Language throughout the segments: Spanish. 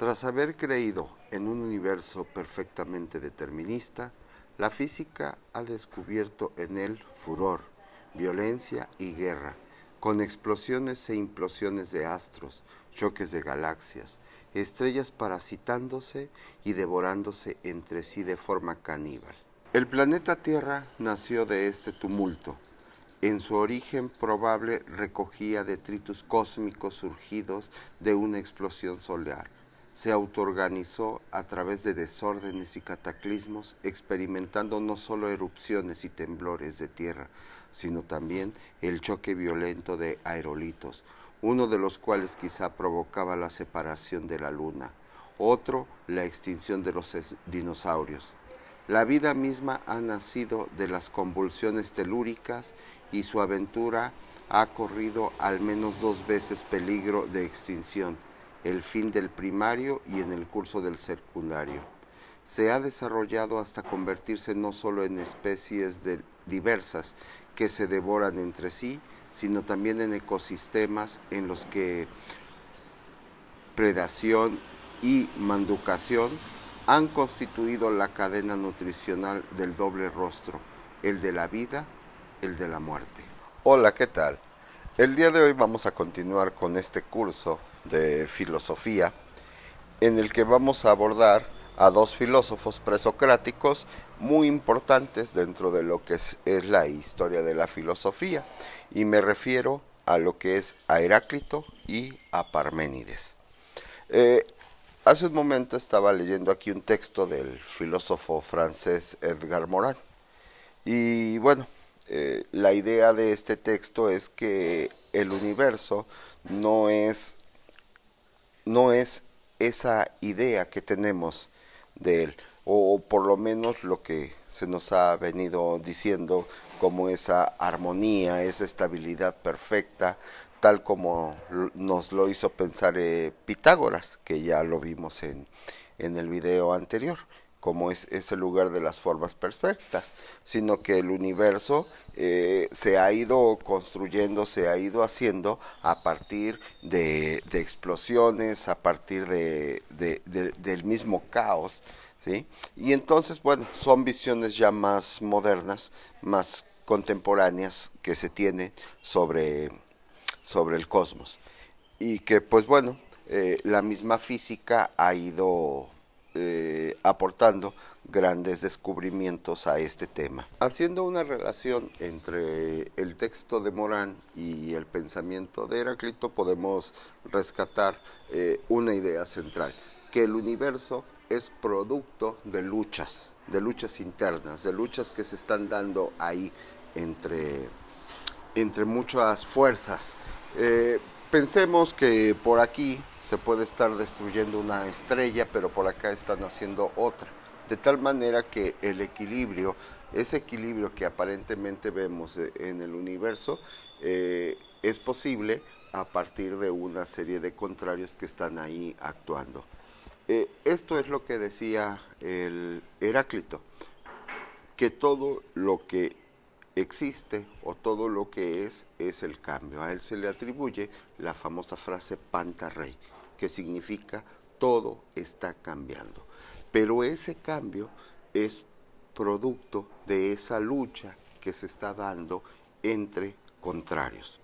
Tras haber creído en un universo perfectamente determinista, la física ha descubierto en él furor, violencia y guerra, con explosiones e implosiones de astros, choques de galaxias, estrellas parasitándose y devorándose entre sí de forma caníbal. El planeta Tierra nació de este tumulto. En su origen probable recogía detritus cósmicos surgidos de una explosión solar. Se autoorganizó a través de desórdenes y cataclismos, experimentando no solo erupciones y temblores de tierra, sino también el choque violento de aerolitos, uno de los cuales quizá provocaba la separación de la Luna, otro la extinción de los dinosaurios. La vida misma ha nacido de las convulsiones telúricas y su aventura ha corrido al menos 2 veces peligro de extinción, el fin del primario y en el curso del secundario. Se ha desarrollado hasta convertirse no solo en especies diversas que se devoran entre sí, sino también en ecosistemas en los que predación y manducación han constituido la cadena nutricional del doble rostro, el de la vida, el de la muerte. Hola, ¿qué tal? El día de hoy vamos a continuar con este curso de filosofía en el que vamos a abordar a 2 filósofos presocráticos muy importantes dentro de lo que es la historia de la filosofía, y me refiero a lo que es a Heráclito y a Parménides. Hace un momento estaba leyendo aquí un texto del filósofo francés Edgar Morin. Y bueno, la idea de este texto es que el universo no es esa idea que tenemos de él, o por lo menos lo que se nos ha venido diciendo como esa armonía, esa estabilidad perfecta, tal como nos lo hizo pensar Pitágoras, que ya lo vimos en el video anterior, como es ese lugar de las formas perfectas, sino que el universo se ha ido construyendo, se ha ido haciendo a partir de explosiones, a partir del mismo caos, ¿sí? Y entonces, bueno, son visiones ya más modernas, más contemporáneas que se tienen sobre el cosmos, y que pues bueno, la misma física ha ido aportando grandes descubrimientos a este tema. Haciendo una relación entre el texto de Morin y el pensamiento de Heráclito, podemos rescatar una idea central, que el universo es producto de luchas internas, de luchas que se están dando ahí entre muchas fuerzas. Pensemos que por aquí se puede estar destruyendo una estrella, pero por acá están haciendo otra. De tal manera que el equilibrio, ese equilibrio que aparentemente vemos en el universo, es posible a partir de una serie de contrarios que están ahí actuando. Esto es lo que decía el Heráclito, que todo lo que existe o todo lo que es el cambio. A él se le atribuye la famosa frase Panta Rei, que significa todo está cambiando. Pero ese cambio es producto de esa lucha que se está dando entre contrarios.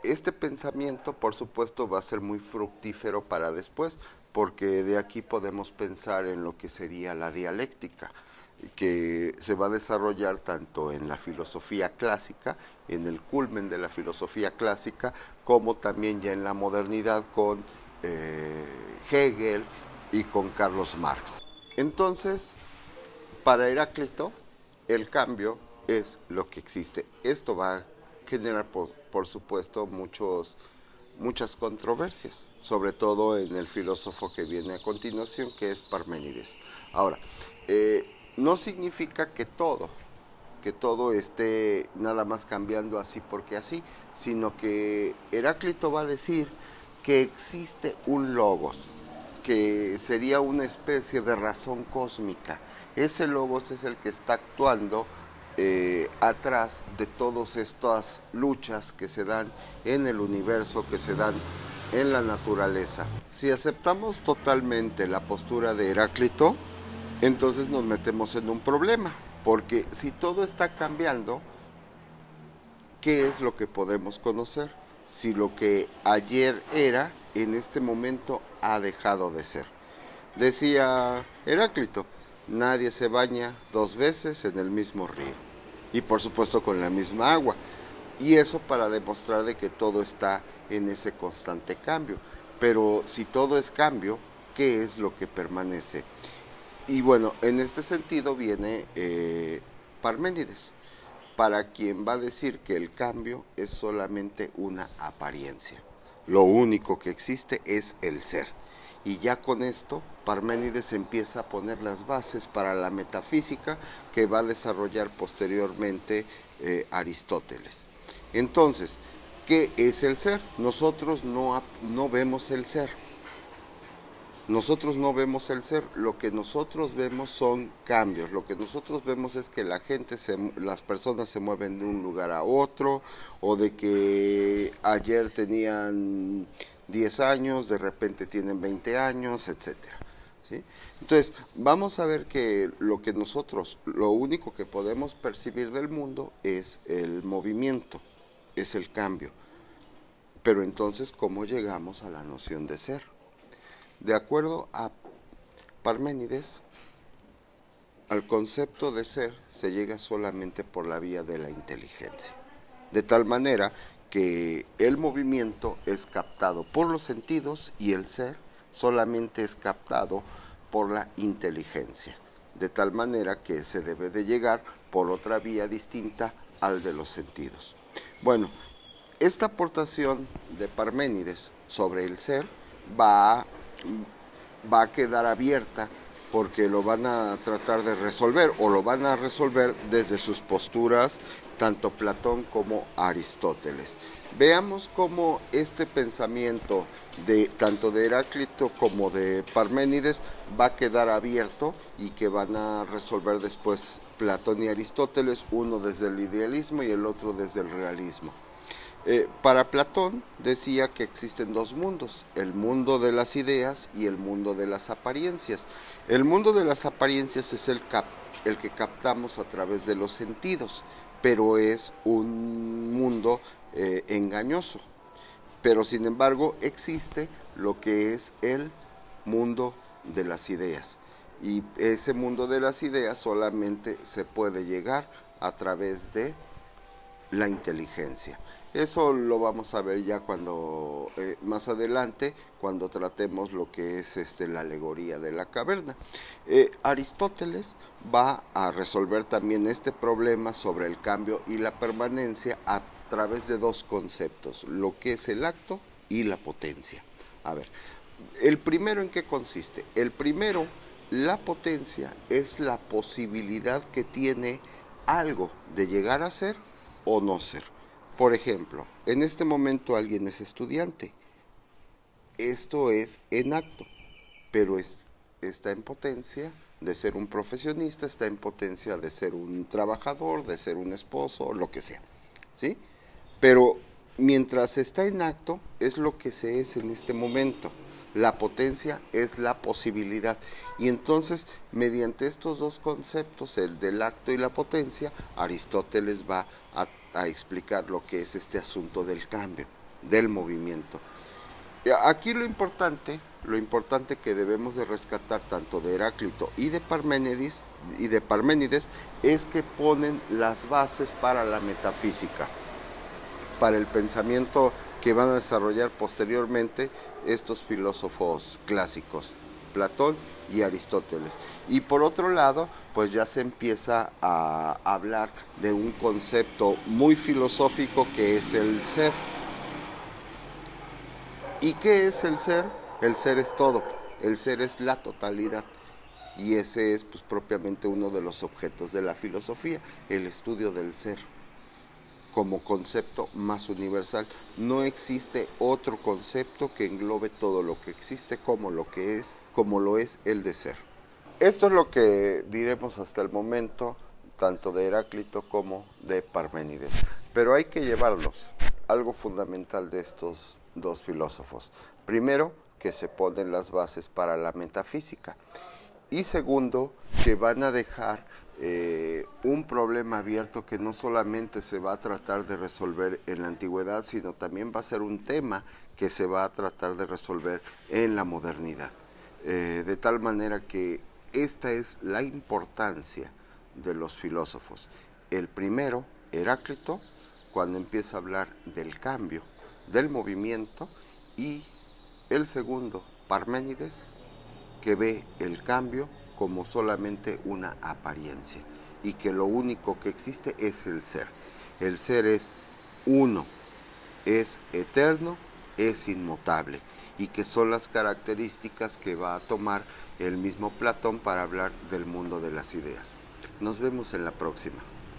Este pensamiento, por supuesto, va a ser muy fructífero para después, porque de aquí podemos pensar en lo que sería la dialéctica, que se va a desarrollar tanto en la filosofía clásica, en el culmen de la filosofía clásica, como también ya en la modernidad con Hegel y con Carlos Marx. Entonces, para Heráclito, el cambio es lo que existe. Esto va a generar, por supuesto, muchas controversias, sobre todo en el filósofo que viene a continuación, que es Parménides. Ahora, no significa que todo esté nada más cambiando así porque así, sino que Heráclito va a decir que existe un logos, que sería una especie de razón cósmica. Ese logos es el que está actuando atrás de todas estas luchas que se dan en el universo, que se dan en la naturaleza. Si aceptamos totalmente la postura de Heráclito, entonces nos metemos en un problema, porque si todo está cambiando, ¿qué es lo que podemos conocer? Si lo que ayer era, en este momento ha dejado de ser. Decía Heráclito, nadie se baña 2 veces en el mismo río, y por supuesto con la misma agua. Y eso para demostrar de que todo está en ese constante cambio. Pero si todo es cambio, ¿qué es lo que permanece? Y bueno, en este sentido viene Parménides, para quien va a decir que el cambio es solamente una apariencia. Lo único que existe es el ser. Y ya con esto, Parménides empieza a poner las bases para la metafísica que va a desarrollar posteriormente Aristóteles. Entonces, ¿qué es el ser? Nosotros no vemos el ser. Nosotros no vemos el ser, lo que nosotros vemos son cambios, lo que nosotros vemos es que las personas se mueven de un lugar a otro, o de que ayer tenían 10 años, de repente tienen 20 años, etcétera. ¿Sí? Entonces, vamos a ver que lo único que podemos percibir del mundo es el movimiento, es el cambio. Pero entonces, ¿cómo llegamos a la noción de ser? De acuerdo a Parménides, al concepto de ser se llega solamente por la vía de la inteligencia. De tal manera que el movimiento es captado por los sentidos y el ser solamente es captado por la inteligencia. De tal manera que se debe de llegar por otra vía distinta al de los sentidos. Bueno, esta aportación de Parménides sobre el ser va a quedar abierta porque lo van a tratar de resolver o lo van a resolver desde sus posturas tanto Platón como Aristóteles. Veamos cómo este pensamiento tanto de Heráclito como de Parménides va a quedar abierto y que van a resolver después Platón y Aristóteles, uno desde el idealismo y el otro desde el realismo. Para Platón decía que existen 2 mundos, el mundo de las ideas y el mundo de las apariencias. El mundo de las apariencias es el que captamos a través de los sentidos, pero es un mundo engañoso. Pero sin embargo existe lo que es el mundo de las ideas. Y ese mundo de las ideas solamente se puede llegar a través de la inteligencia. Eso lo vamos a ver ya cuando más adelante, cuando tratemos lo que es la alegoría de la caverna. Aristóteles va a resolver también este problema sobre el cambio y la permanencia a través de 2 conceptos, lo que es el acto y la potencia. A ver, ¿el primero en qué consiste? El primero, la potencia, es la posibilidad que tiene algo de llegar a ser o no ser. Por ejemplo, en este momento alguien es estudiante. Esto es en acto, pero está en potencia de ser un profesionista, está en potencia de ser un trabajador, de ser un esposo, lo que sea, ¿sí? Pero mientras está en acto, es lo que se es en este momento. La potencia es la posibilidad. Y entonces, mediante estos 2 conceptos, el del acto y la potencia, Aristóteles va a explicar lo que es este asunto del cambio, del movimiento. Aquí lo importante que debemos de rescatar tanto de Heráclito y de Parménides es que ponen las bases para la metafísica, para el pensamiento que van a desarrollar posteriormente estos filósofos clásicos, Platón y Aristóteles. Y por otro lado, pues ya se empieza a hablar de un concepto muy filosófico que es el ser. ¿Y qué es el ser? El ser es todo, el ser es la totalidad. Y ese es pues propiamente uno de los objetos de la filosofía, el estudio del ser como concepto más universal. No existe otro concepto que englobe todo lo que existe como lo es el de ser. Esto es lo que diremos hasta el momento, tanto de Heráclito como de Parménides. Pero hay que llevarlos. Algo fundamental de estos dos filósofos. Primero, que se ponen las bases para la metafísica. Y segundo, que van a dejar un problema abierto que no solamente se va a tratar de resolver en la antigüedad, sino también va a ser un tema que se va a tratar de resolver en la modernidad. De tal manera que esta es la importancia de los filósofos. El primero, Heráclito, cuando empieza a hablar del cambio, del movimiento, y el segundo, Parménides, que ve el cambio como solamente una apariencia y que lo único que existe es el ser. El ser es uno, es eterno, es inmutable, y que son las características que va a tomar el mismo Platón para hablar del mundo de las ideas. Nos vemos en la próxima.